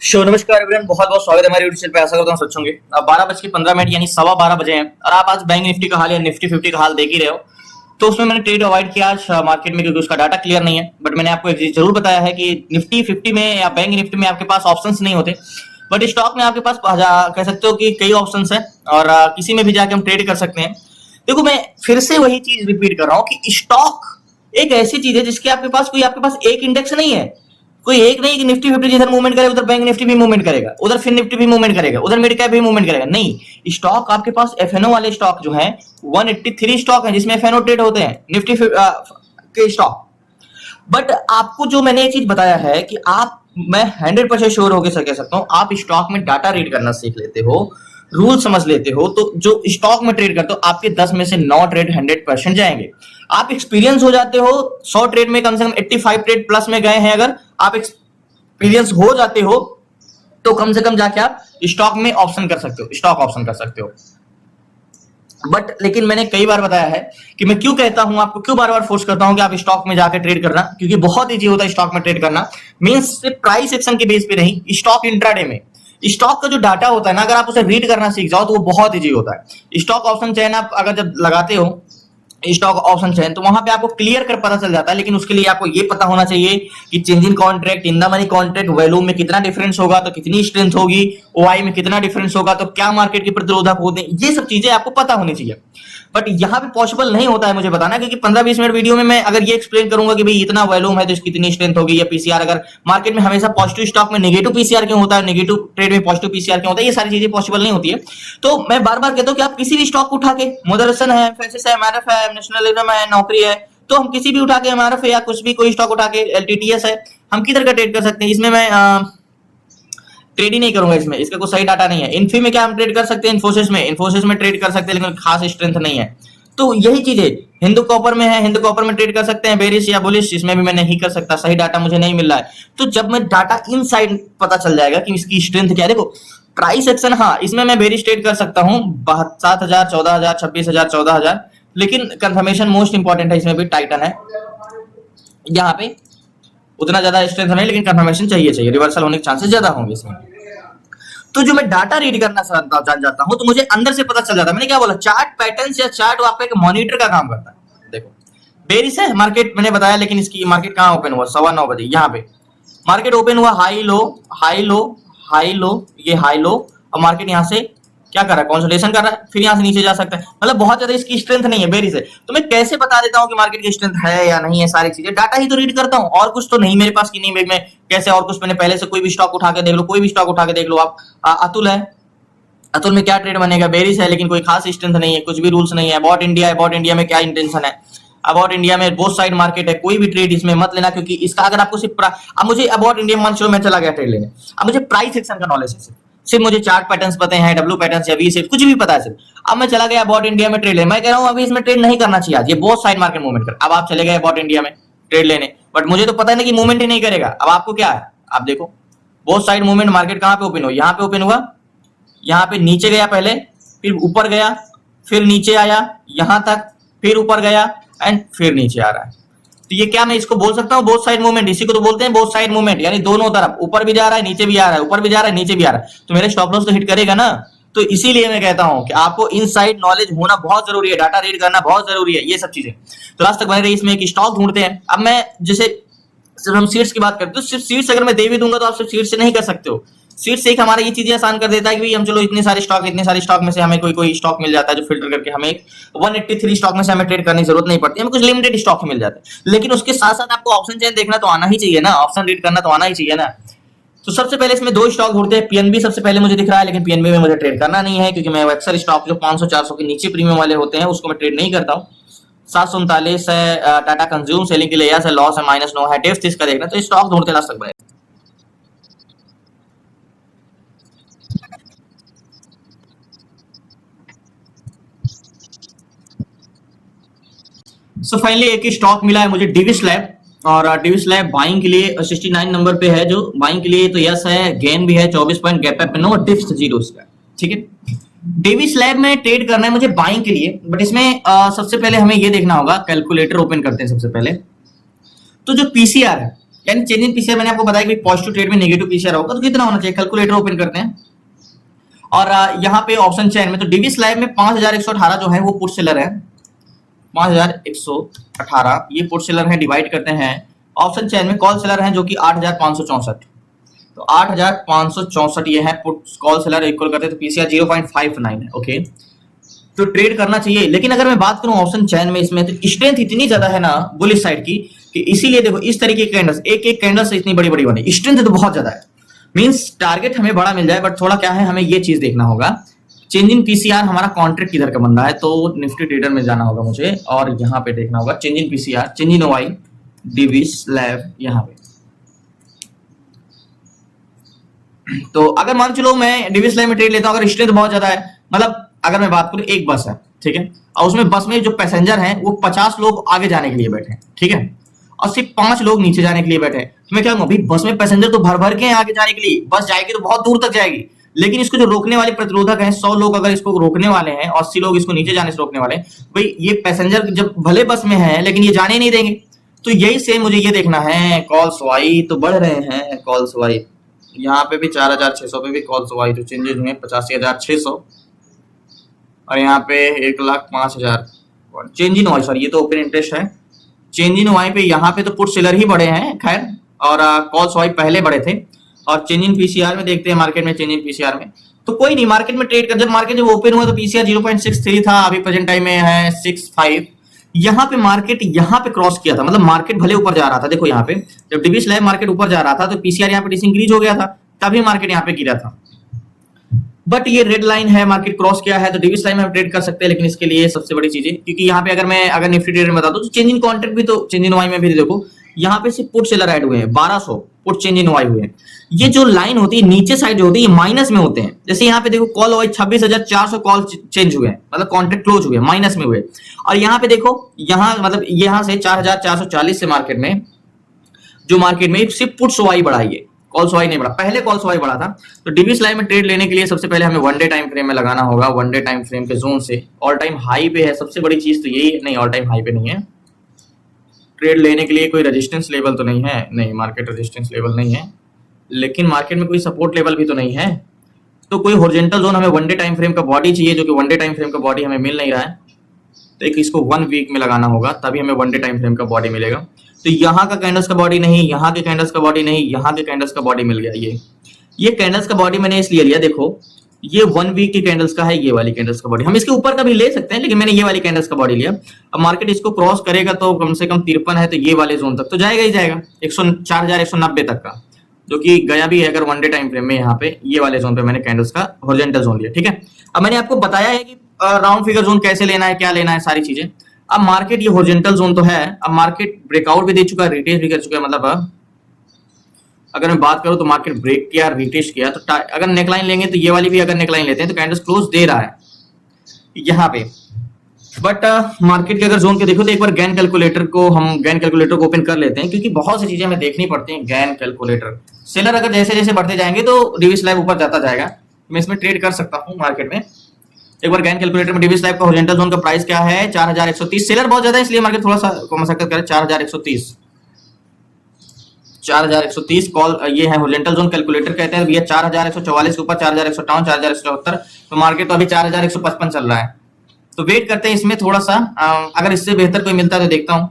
नमस्कार एवरीवन, बहुत बहुत स्वागत है हमारे यूट्यूब चैनल पे। आशा करता हूँ स्वच्छ होंगे। अब 12:15 यानी 12:15 बजे हैं और आप आज बैंक निफ्टी का हाल या निफ्टी 50 का हाल देख ही रहे हो। तो उसमें मैंने ट्रेड अवॉइड किया आज मार्केट में, क्योंकि उसका डाटा क्लियर नहीं है। बट मैंने आपको एक चीज जरूर बताया है कि निफ्टी 50 में या बैंक निफ्टी में आपके पास ऑप्शंस नहीं होते, बट स्टॉक में आपके पास कह सकते हो कि कई ऑप्शंस है और किसी में भी जाके हम ट्रेड कर सकते हैं। देखो, मैं फिर से वही चीज रिपीट कर रहा हूँ कि स्टॉक एक ऐसी चीज है जिसके आपके पास एक इंडेक्स नहीं है। कोई एक नहीं कि निफ्टी 50 जिधर मूवमेंट करेगा उधर बैंक निफ्टी भी मूवमेंट करेगा, उधर फिर निफ्टी भी मूवमेंट करेगा, उधर मिड कैप भी मूवमेंट करेगा। नहीं, स्टॉक आपके पास एफएनओ वाले स्टॉक जो है 183 स्टॉक है जिसमें एफएनओ ट्रेड होते हैं निफ्टी के स्टॉक। बट आपको जो मैंने ये चीज बताया है कि मैं 100% श्योर होकर कह सकता हूं, आप स्टॉक में डाटा रीड करना सीख लेते हो, रूल समझ लेते हो, तो जो स्टॉक में ट्रेड करते हो आपके 10 में से 9 ट्रेड 100% जाएंगे। आप एक्सपीरियंस हो जाते हो, 100 ट्रेड में कम से कम 85 ट्रेड प्लस में गए हैं। अगर आप एक्सपीरियंस हो जाते हो तो कम से कम जाके आप स्टॉक में ऑप्शन कर सकते हो, स्टॉक ऑप्शन कर सकते हो। बट लेकिन मैंने कई बार बताया है कि मैं क्यों कहता हूं, आपको क्यों बार बार फोर्स करता हूं कि आप स्टॉक में जाकर ट्रेड करना, क्योंकि बहुत ईजी होता है स्टॉक में ट्रेड करना। मींस सिर्फ प्राइस एक्शन के बेस पे नहीं, स्टॉक इंट्राडे में स्टॉक का जो डाटा होता है ना, अगर आप उसे रीड करना सीख जाओ तो वो बहुत ईजी होता है। स्टॉक ऑप्शन चेन आप अगर जब लगाते हो स्टॉक ऑप्शन चेन, तो वहां पे आपको क्लियर कर पता चल जाता है। लेकिन उसके लिए आपको ये पता होना चाहिए कि change in contract, in the money contract value में कितना डिफरेंस होगा तो कितनी स्ट्रेंथ होगी, ओआई में कितना डिफरेंस होगा तो क्या मार्केट के प्रतिरोधक होते हैं, ये सब चीजें आपको पता होनी चाहिए। बट यहाँ पे पॉसिबल नहीं होता है मुझे बताना, क्योंकि 15-20 मिनट वीडियो में मैं अगर ये एक्सप्लेन करूंगा कि भाई इतना वॉल्यूम है तो इसकी इतनी स्ट्रेंथ होगी, या पीसीआर अगर मार्केट में हमेशा पॉजिटिव स्टॉक में नेगेटिव पीसीआर क्यों होता है, नेगेटिव ट्रेड में पॉजिटिव पीसीआर क्यों होता है, ये सारी चीजें पॉसिबल नहीं होती है। तो मैं बार बार कहता हूँ कि आप किसी भी स्टॉक को उठा के, मदरसन है, फेसिस है, एमआरएफ है, नेशनलिज्म है, नौकरी है, तो हम किसी भी उठा के एमआरएफ है या कुछ भी कोई स्टॉक उठा के, एलटीटीएस है, हम किधर का ट्रेड कर सकते हैं। इसमें मैं ट्रेड ही नहीं करूंगा, इसमें इसका कोई सही डाटा नहीं है। इन्फी में क्या हम ट्रेड कर सकते हैं, इन्फोसिस में ट्रेड कर सकते हैं, लेकिन खास स्ट्रेंथ नहीं है। तो यही चीज है, हिंदू कॉपर में है, हिंदू कॉपर में ट्रेड कर सकते हैं, बेरिश या बुलिश, इसमें भी मैं नहीं कर सकता, सही डाटा मुझे नहीं मिल रहा है। तो जब मैं डाटा इनसाइड पता चल जाएगा कि इसकी स्ट्रेंथ क्या है। देखो, प्राइस एक्शन, हाँ इसमें मैं बेरिश ट्रेड कर सकता हूँ 7,000, 14,000, 26,000, 14,000, लेकिन कंफर्मेशन मोस्ट इंपॉर्टेंट है। इसमें भी टाइटन है, यहाँ पे उतना ज्यादा स्ट्रेंथ नहीं, लेकिन कंफर्मेशन चाहिए, रिवर्सल होने के चांसेस ज्यादा होंगे इसमें। तो जो मैं डाटा रीड करना जान जाता हूं तो मुझे अंदर से पता चल जाता है। मैंने क्या बोला, चार्ट पैटर्न्स या चार्ट आपका एक मॉनिटर का काम करता है। देखो, बेरिश है मार्केट, मैंने बताया, लेकिन इसकी मार्केट कहां ओपन हुआ, 9:15 बजे। यहाँ पे मार्केट ओपन हुआ high low high low high low, ये हाई लो, और मार्केट यहाँ से क्या कर रहा है, कंसोलिडेशन कर रहा है, फिर यहाँ से नीचे जा सकता है। मतलब बहुत ज्यादा इसकी स्ट्रेंथ नहीं है बेरिश है। तो मैं कैसे बता देता हूँ कि मार्केट की स्ट्रेंथ है या नहीं है, सारी चीजें डाटा ही तो रीड करता हूँ, और कुछ तो नहीं मेरे पास की नहीं। मैं कैसे और कुछ, मैंने पहले से कोई भी स्टॉक उठा के देख लो, कोई भी स्टॉक उठा के देख लो आप। अतुल है, अतुल में क्या ट्रेड बनेगा, बेरिश है, लेकिन कोई खास स्ट्रेंथ नहीं है, कुछ भी रूल्स नहीं है। अबाउट इंडिया, अबाउट इंडिया में क्या इंटेंशन है, अबाउट इंडिया में बोथ साइड मार्केट है, कोई भी ट्रेड इसमें मत लेना, क्योंकि इसका अगर आपको सिर्फ अब मुझे अबाउट इंडिया मान चलो मैं चला गया ट्रेड लेने, अब मुझे प्राइस एक्शन का नॉलेज है, सिर्फ मुझे चार्ट पैटर्न्स पता है, डब्ल्यू पैटर्न्स या वी शेप, कुछ भी पता है सिर्फ। अब मैं चला गया अबाउट इंडिया में ट्रेड लेने, मैं कह रहा हूं अभी इसमें ट्रेड नहीं करना चाहिए, ये बोथ साइड मार्केट मूवमेंट कर। अब आप चले गए अबाउट इंडिया में ट्रेड लेने, बट मुझे तो पता है ना कि मूवमेंट ही नहीं करेगा। अब आपको क्या है, आप देखो बोथ साइड मूवमेंट, मार्केट कहां पे ओपन हुआ, यहाँ पे ओपन हुआ, यहाँ पे नीचे गया पहले, फिर ऊपर गया, फिर नीचे आया यहाँ तक, फिर ऊपर गया एंड फिर नीचे आ रहा है। तो ये क्या मैं इसको बोल सकता हूँ बोथ साइड मूवमेंट, इसी को तो बोलते हैं बोथ साइड मूवमेंट, यानी दोनों तरफ, ऊपर भी जा रहा है नीचे भी आ रहा है, ऊपर भी जा रहा है नीचे भी आ रहा है, तो मेरे स्टॉप लॉस तो हिट करेगा ना। तो इसीलिए मैं कहता हूं कि आपको इनसाइड नॉलेज होना बहुत जरूरी है, डाटा रीड करना बहुत जरूरी है, ये सब चीजें। तो लास्ट तक बने रही। इसमें एक स्टॉक ढूंढते हैं। अब मैं जैसे सिर्फ हम सीट्स की बात करते हैं, सिर्फ सीट्स अगर मैं दे भी दूंगा तो आप सिर्फ सीट्स से नहीं कर सकते हो। सीट से एक हमारा ये चीजें आसान कर देता है कि भाई हम चलो इतने सारे स्टॉक में से हमें कोई स्टॉक मिल जाता है जो फिल्टर करके हमें 183 स्टॉक में से हमें ट्रेड करने की जरूरत नहीं पड़ती, हमें कुछ लिमिटेड स्टॉक मिल जाता है। लेकिन उसके साथ साथ आपको ऑप्शन चेन देखना तो आना ही चाहिए ना, ऑप्शन रीड करना तो आना ही चाहिए ना। तो सबसे पहले इसमें 2 स्टॉक ढूंढते हैं। पीएनबी सबसे पहले मुझे दिख रहा है, लेकिन पीएनबी में मुझे ट्रेड करना नहीं है, क्योंकि मैं अक्सर स्टॉक जो 500-400 के नीचे प्रीमियम वाले होते हैं उसको मैं ट्रेड नहीं करता हूँ। 739 है टाटा कंज्यूम, सेलिंग के लिए यस है, लॉस है -9 है, डेप्थ इसका देखना। तो स्टॉक ढूंढते लास्ट तक बने। सो फाइनली एक ही स्टॉक मिला है मुझे, डिविस लैब, और डिविस लैब बाइंग के लिए 69 नंबर पे है, जो बाइंग के लिए तो यस है, गेन भी है 24 point, gap up no, dips 0 इसका, ठीक है। डिविस लैब में ट्रेड करना है मुझे बाइंग के लिए, बट इसमें सबसे पहले हमें ये देखना होगा, कैलकुलेटर ओपन करते हैं सबसे पहले। तो जो पीसीआर है, यानी चेंज इन पीसीआर मैंने आपको बताया कि पॉजिटिव ट्रेड में नेगेटिव पीसीआर होगा तो कितना होना चाहिए, कैलकुलेटर ओपन करते हैं और यहाँ पे ऑप्शन चेन में तो डीवी स्लैब में 5118 जो है वो पुट सेलर है, 5118 ये पुट सेलर है, डिवाइड करते हैं ऑप्शन चेन में कॉल सेलर है जो कि 8564, तो 8564 ये है पुट कॉल सेलर इक्वल करते हैं तो पीसीआर 0.59 है। ओके, तो ट्रेड करना चाहिए। लेकिन अगर मैं बात करूं ऑप्शन चैन में इसमें तो स्ट्रेंथ इतनी ज्यादा है ना बुलिश साइड की कि इसीलिए देखो इस तरीके के कैंडल्स एक एक कैंडल से इतनी बड़ी बड़ी बनी, स्ट्रेंथ तो बहुत ज्यादा है। मींस टारगेट हमें बड़ा मिल जाए बट थोड़ा क्या है हमें ये चीज देखना होगा चेंज इन पीसीआर हमारा कॉन्ट्रैक्ट किधर का बन रहा है, तो निफ्टी ट्रेडर में जाना होगा मुझे और यहाँ पे देखना होगा change in PCR, change in OI, DV slab यहाँ पे। तो अगर मान चलो मैं डीवी स्लैब में ट्रेड लेता हूँ, अगर स्ट्रेंथ बहुत ज्यादा है, मतलब अगर मैं बात करूं एक बस है, ठीक है, और उसमें बस में जो पैसेंजर हैं वो 50 लोग आगे जाने के लिए बैठे हैं, ठीक है, और सिर्फ 5 लोग नीचे जाने के लिए बैठे हैं, तो मैं क्या कहूँ भाई बस में पैसेंजर तो भर भर के हैं आगे जाने के लिए, बस जाएगी तो बहुत दूर तक जाएगी, लेकिन इसको जो रोकने वाले प्रतिरोधक हैं 100 लोग अगर इसको रोकने वाले हैं और 80 लोग इसको नीचे जाने से रोकने वाले हैं, भाई ये पैसेंजर जब भले बस में है लेकिन ये जाने नहीं देंगे। तो यही सेम मुझे ये देखना है, कॉल्स वाई तो बढ़ रहे हैं, कॉल्स वाई यहाँ पे भी 4600 पे भी कॉल्स वाई तो चेंजेस हुए 85,600 और यहाँ पे 1,05,000 चेंज इन वाई, सॉरी ये तो ओपन इंटरेस्ट है, चेंज इन वाई पे यहाँ पे तो पुट सेलर ही बड़े हैं खैर, और कॉल्स वाई पहले बड़े थे। और चेंज इन पीसीआर में देखते हैं मार्केट में, चेंज इन पीसीआर में तो कोई नहीं, मार्केट में ट्रेड कर, जब मार्केट जब ओपन हुआ तो पीसीआर 0.63 था, अभी प्रेजेंट टाइम में है 65। यहाँ पे मार्केट यहाँ पे क्रॉस किया था, मतलब मार्केट भले ऊपर जा रहा था, देखो यहाँ पे जब डीवी स्लैब मार्केट ऊपर जा रहा था तो पीसीआर यहाँ पे डिसइंक्रीज हो गया था, तभी मार्केट यहाँ पे गिरा था। बट ये रेड लाइन है, मार्केट क्रॉस किया है तो डीवी स्लैब में हम ट्रेड कर सकते हैं, लेकिन इसके लिए सबसे बड़ी चीज है क्योंकि यहाँ पे अगर निफ्टी ट्रेडर में बता दूं तो चेंज इन कॉन्ट्रैक्ट भी, तो चेंज इन वाई में भी देखो यहाँ पे सिर्फ पुट सेलर ऐड हुए हैं, 1200 पुट चेंज इन वाई हुए हैं। ये जो लाइन होती है नीचे साइड जो होती है ये माइनस में होते हैं, जैसे यहाँ पे देखो कॉल वाई 26,400 कॉल चेंज हुए हैं, मतलब कॉन्ट्रैक्ट क्लोज हुए माइनस में हुए, और यहाँ पे देखो यहाँ मतलब यहाँ से 4,440 से मार्केट में जो मार्केट में सिर्फ पुट्स वाई बढ़ाई है, कॉल्स वाई नहीं बढ़ा, पहले कॉल्स वाई बढ़ा था। तो डीवी स्लैब में ट्रेड लेने के लिए सबसे पहले हमें वन डे टाइम फ्रेम में लगाना होगा, वन डे टाइम फ्रेम के जोन से ऑल टाइम हाई पे है, सबसे बड़ी चीज तो यही नहीं, ऑल टाइम हाई पे नहीं है। ट्रेड लेने के लिए कोई रेजिस्टेंस लेवल तो नहीं है, नहीं मार्केट रेजिस्टेंस लेवल नहीं है, लेकिन मार्केट में कोई सपोर्ट लेवल भी तो नहीं है, तो कोई हॉरिजॉन्टल जोन हमें वन डे टाइम फ्रेम का बॉडी चाहिए, जो कि वन डे टाइम फ्रेम का बॉडी हमें मिल नहीं रहा है, तो एक इसको 1 वीक में लगाना होगा तभी हमें वन डे टाइम फ्रेम का बॉडी मिलेगा। तो यहाँ का कैंडल्स का बॉडी नहीं, यहाँ के कैंडल्स का बॉडी नहीं, यहाँ के कैंडल्स का बॉडी मिल गया। ये कैंडल्स का बॉडी मैंने इसलिए लिया, देखो ये 1 वीक की कैंडल्स का है, ये वाली कैंडल्स का बॉडी, हम इसके ऊपर का भी ले सकते हैं लेकिन मैंने ये वाली कैंडल्स का बॉडी लिया। अब मार्केट इसको क्रॉस करेगा तो कम से कम 53 है, तो ये वाले जोन तक तो जाएगा ही जाएगा, 4,190 तक का, जो कि गया भी है अगर वन डे टाइम फ्रेम में। यहाँ पे ये वाले जोन पे मैंने कैंडल्स का हॉरिजॉन्टल जोन लिया, ठीक है। अब मैंने आपको बताया है कि राउंड फिगर जोन कैसे लेना है, क्या लेना है, सारी चीजें। अब मार्केट ये हॉरिजॉन्टल जोन तो है, अब मार्केट ब्रेकआउट भी दे चुका है, रिटेस्ट भी कर चुका है, मतलब अगर मैं बात करूं तो मार्केट ब्रेक किया, रिटेस्ट किया, तो अगर नेकलाइन लेंगे तो ये वाली भी अगर नेकलाइन लेते हैं तो कैंडल्स क्लोज दे रहा है यहाँ पे। बट मार्केट के अगर जोन के देखो तो एक बार गैन कैलकुलेटर को ओपन कर लेते हैं, क्योंकि बहुत सी चीजें हमें देखनी पड़ती हैं। गैन कैलकुलेटर सेलर अगर जैसे जैसे बढ़ते जाएंगे तो डीवी स्लैब ऊपर जाता जाएगा, मैं इसमें ट्रेड कर सकता हूँ मार्केट में। एक बार गैन कैलकुलेटर में डीवी स्लैब का हॉरिजॉन्टल जोन का प्राइस क्या है, 4,130, सेलर बहुत ज्यादा है इसलिए मार्केट थोड़ा सा मशक्कत करे, 4,130 कॉल, ये है हॉरिजॉन्टल जोन कैलकुलेटर कहते हैं भैया। 4,144 के ऊपर 4,158, 4,174, तो मार्केट तो अभी 4,155 चल रहा है, तो वेट करते हैं इसमें थोड़ा सा, अगर इससे बेहतर कोई मिलता है तो देखता हूँ।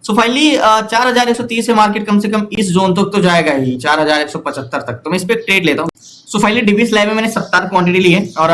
सो फाइनली 4,130 से मार्केट कम से कम इस जोन तक तो जाएगा ही, 4,175 तक, तो मैं इस पे ट्रेड लेता हूँ। सो फाइनली डीवी स्लैब में मैंने 70 क्वांटिटी ली है और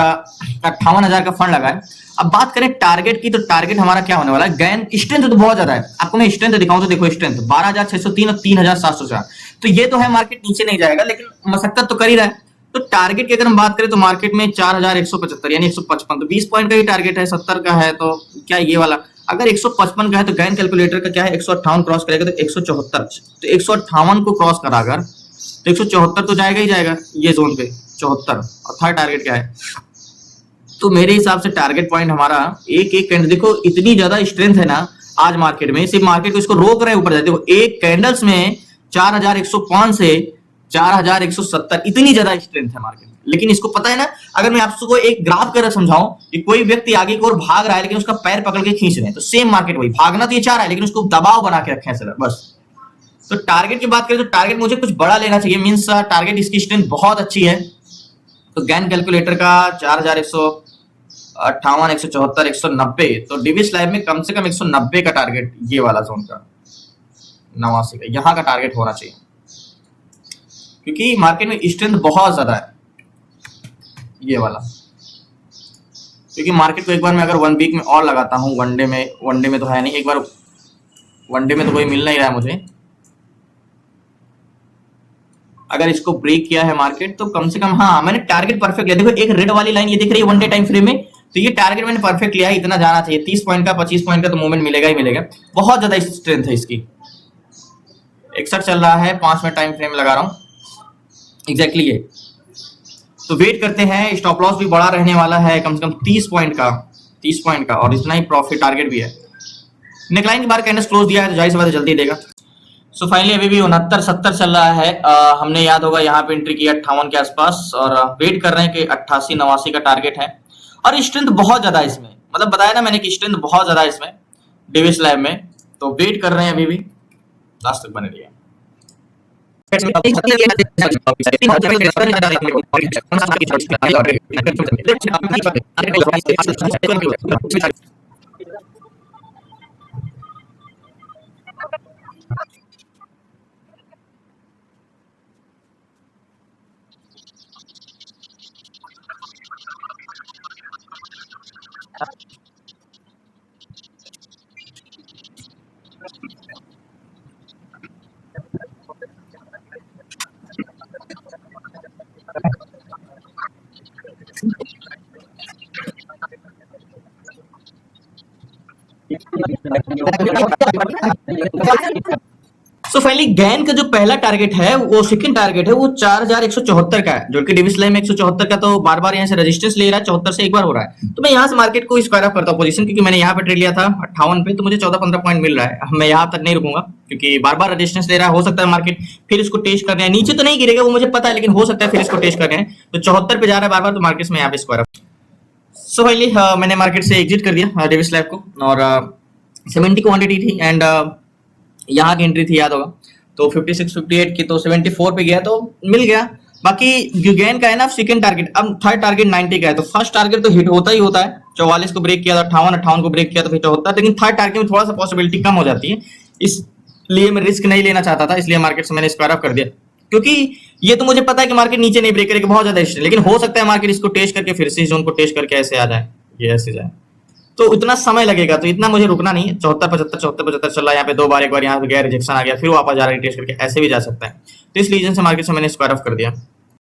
58,000 का फंड लगा है। अब बात करें टारगेट की, तो टारगेट हमारा क्या होने वाला है, गैन स्ट्रेंथ तो बहुत ज्यादा है, आपको मैं स्ट्रेंथ दिखाऊं तो देखो स्ट्रेंथ 12,603 और 3,704, तो ये तो है मार्केट नीचे नहीं जाएगा, लेकिन मशक्कत तो कर ही रहा है। तो टारगेट की अगर हम बात करें तो मार्केट में 4,175 यानी 155, तो 20 पॉइंट का ही टारगेट है, 70 का है तो क्या ये वाला, अगर 155 का है तो गैन कैलकुलेटर का क्या है, 158 क्रॉस करेगा तो 174, तो 158 को क्रॉस करा अगर तो 174 तो जाएगा ही जाएगा ये जोन पे 74, और थर्ड टारगेट क्या है, तो मेरे हिसाब से टारगेट पॉइंट हमारा एक कैंडल, देखो इतनी ज्यादा स्ट्रेंथ है ना आज मार्केट में, सिर्फ मार्केट को इसको रोक रहे हैं ऊपर जाते, देखो एक कैंडल्स में 4,105 से 4,170 इतनी ज्यादा स्ट्रेंथ है मार्केट में। लेकिन इसको पता है ना, अगर मैं आपको एक ग्राफ कर समझाऊं कि कोई व्यक्ति आगे की ओर भाग रहा है लेकिन उसका पैर पकड़ के खींच रहे हैं, तो सेम मार्केट वही, भागना तो ये चाह रहा है लेकिन उसको दबाव बना के रखे हैं सर, बस। तो टारगेट की बात करें तो टारगेट मुझे कुछ बड़ा लेना चाहिए, मींस टारगेट इसकी स्ट्रेंथ बहुत अच्छी है। तो गैन कैलकुलेटर का 4158, 174, 190, तो डीवी स्लैब में कम से कम 190 का टारगेट, ये वाला जोन का 89 का यहाँ का टारगेट होना चाहिए, क्योंकि मार्केट में स्ट्रेंथ बहुत ज्यादा है ये वाला। क्योंकि मार्केट को एक बार मैं अगर 1 वीक में और लगाता हूँ, वनडे में तो है नहीं, एक बार वनडे में तो कोई मिल नहीं रहा है मुझे। अगर इसको ब्रेक किया है मार्केट तो कम से कम, हाँ मैंने टारगेट परफेक्ट लिया। देखो एक रेड वाली लाइन ये दिख रही है वनडे टाइम फ्रेम में, तो ये टारगेट मैंने परफेक्ट लिया है, इतना जाना चाहिए 30 पॉइंट का, 25 पॉइंट का तो मूवमेंट मिलेगा ही मिलेगा। बहुत ज्यादा स्ट्रेंथ है इसकी। 61 चल रहा है, 5 मिनट टाइम फ्रेम लगा रहा हूँ एग्जैक्टली ये। तो वेट करते हैं, स्टॉप लॉस भी बड़ा रहने वाला है, कम से कम 30 पॉइंट का, और इतना ही प्रॉफिट टारगेट भी है। नेकलाइन के बाहर कैंडल क्लोज दिया है तो जाहिर सी बात है जल्दी देगा। सो फाइनली अभी भी 69-70 चल रहा है। हमने याद होगा यहाँ पे एंट्री किया 58 के आसपास, और वेट कर रहे हैं कि 88-89 का टारगेट है। और स्ट्रेंथ बहुत ज्यादा है इसमें, मतलब बताया ना मैंने कि स्ट्रेंथ बहुत ज्यादा है इसमें डेविस लैब में। तो वेट कर रहे हैं अभी भी, लास्ट तक बने रहिए। सो फाइनली गैन का जो पहला टारगेट है, वो सेकंड टारगेट है, वो 4174 का है, जो कि डेविस लाइन में 174 का, तो बार बार यहाँ से रेजिस्टेंस ले रहा है, 74 से एक बार हो रहा है। तो मैं यहाँ से मार्केट को स्क्वायर अप करता हूँ पोजीशन, क्योंकि मैंने यहाँ पे ट्रेड लिया था 58 पे, तो मुझे 14-15 पॉइंट मिल रहा है। मैं यहाँ तक नहीं रुकूंगा, क्योंकि बार बार रेजिस्टेंस ले रहा है, हो सकता है मार्केट फिर इसको टेस्ट करने, नीचे तो नहीं गिरेगा वो मुझे पता है, लेकिन हो सकता है फिर इसको टेस्ट करने। तो 74 पे जा रहा है बार बार, तो मार्केट में यहाँ पे स्क्वायर अप। सो फाइनली मैंने मार्केट से एग्जिट कर दिया डेविस लैब को, और 70 क्वांटिटी थी एंड यहाँ की एंट्री थी याद होगा, तो 56-58 की, तो 74 पे गया तो मिल गया। बाकी गैन का है ना सेकंड टारगेट, अब थर्ड टारगेट 90 का है, तो फर्स्ट टारगेट तो हिट होता ही होता है। 44 को ब्रेक किया था, 58 को ब्रेक किया तो फिर 74, लेकिन थर्ड टारगेट में थोड़ा सा पॉसिबिलिटी कम हो जाती है, इसलिए मैं रिस्क नहीं लेना चाहता था, इसलिए मार्केट से मैंने स्क्वायर अप कर दिया। क्योंकि ये तो मुझे पता है कि मार्केट नीचे नहीं ब्रेक करेगा, बहुत ज्यादा हिस्ट्री, लेकिन हो सकता है मार्केट इसको टेस्ट करके फिर से जोन को टेस्ट करके ऐसे आ जाए, ये ऐसे जाए, तो इतना समय लगेगा, तो इतना मुझे रुकना नहीं है। 74-75 चल रहा है यहाँ पे, 2 बार, एक बार यहाँ पे गया रिजेक्शन आ गया, फिर वापस जा रहा है टेस्ट करके, ऐसे भी जा सकता है। तो इस रीजन से मार्केट से मैंने स्क्वायर ऑफ कर दिया।